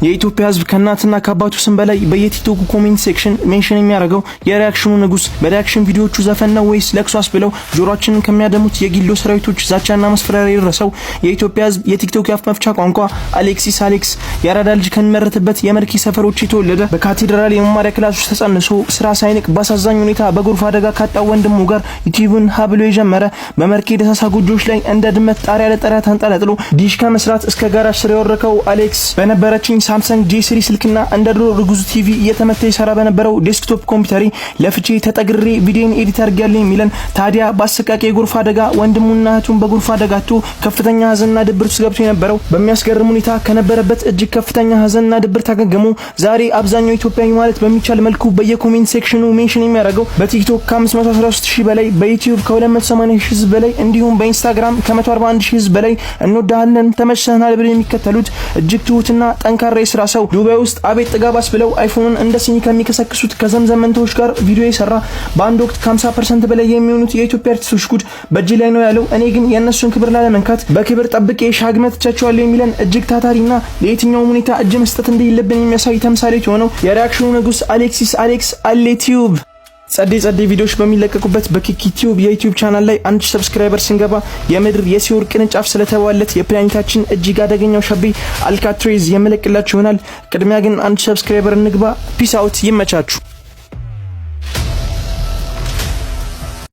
የኢትዮጵያ ህዝብ ከናትና ከአባቱ ስም በላይ በየቲክቶክ ኮሜንት ሴክሽን ሜንሽን የሚያደርገው የሪአክሽኑ ንጉስ በሪአክሽን ቪዲዮቹ ዘፈን ነው ወይስ ለቅሶስ ብለው ጆሮአችንን ከሚያደሙት የጊሎ ሰራዊቶች ዛቻና ማስፈራሪያ የደረሰው የኢትዮጵያ ህዝብ የቲክቶክ ያፍ መፍቻ ቋንቋ አሌክስ ያራዳ ልጅ ከሚመረትበት የመርኪ ሰፈሮች የተወለደ በካቴድራል የመማሪያ ክላስ ውስጥ ተጸንሶ ስራ ሳይንቅ በአሳዛኝ ሁኔታ በጎርፍ አደጋ ካጣው ወንድሙ ጋር ዩቲዩብን ሀብሎ የጀመረ በመርኪ ደሳሳ ጎጆች ላይ እንደ ድመት ጣሪያ ለጣሪያ ተንጠለጥሎ ዲሽ ከመስራት እስከ ጋራጅ ስር የወረከው አሌክስ በነበረችኝ ሳምሰንግ J3 ስልክና እንደ ድሮ ርጉዝ ቲቪ እየተመታ ይሰራ በነበረው ዴስክቶፕ ኮምፒውተሪ ለፍቼ ተጠግሬ ቪዲዮን ኤዲት አድርጌያለሁ የሚለን ታዲያ በአሰቃቂ የጎርፍ አደጋ ወንድሙና እህቱን በጎርፍ አደጋቱ ከፍተኛ ሀዘንና ድብርት ውስጥ ገብቶ የነበረው በሚያስገርም ሁኔታ ከነበረበት እጅግ ከፍተኛ ሀዘንና ድብርት ታገገሙ ዛሬ አብዛኛው ኢትዮጵያዊ ማለት በሚቻል መልኩ በየኮሜንት ሴክሽኑ ሜንሽን የሚያደርገው በቲክቶክ ከ513000 በላይ በዩቲዩብ ከ240000 ህዝብ በላይ እንዲሁም በኢንስታግራም ከ141000 ህዝብ በላይ እንወዳለን ተመችተናል ብለው የሚከተሉት እጅግ ትሁትና ጠንካራ የስራ ሰው ዱባይ ውስጥ አቤት ጥጋባስ ብለው አይፎንን እንደ ሲኒ ከሚከሰክሱት ከዘምዘም መንቶች ጋር ቪዲዮ የሰራ በአንድ ወቅት ከ50% በላይ የሚሆኑት የኢትዮጵያ አርቲስቶች ጉድ በእጅ ላይ ነው ያለው። እኔ ግን የእነሱን ክብር ላለመንካት በክብር ጠብቄ ሻግመት ቻቻለሁ የሚለን እጅግ ታታሪና ለየትኛውም ሁኔታ እጅ መስጠት እንደሌለብን የሚያሳይ ተምሳሌት የሆነው የሪአክሽኑ ንጉስ አሌክስ አሌቲዩብ ጸዴ ቪዲዮዎች በሚለቀቁበት በኪኪ ቲዩብ የዩቲዩብ ቻናል ላይ 1000 ሰብስክራይበር ስንገባ የምድር የሲኦል ቅንጫፍ ስለተባለት የፕላኔታችን እጅግ አደገኛው ሸቤ አልካትሬዝ የመለቅላችሁ ይሆናል። ቅድሚያ ግን 1000 ሰብስክራይበር እንግባ። ፒስ አውት። ይመቻችሁ።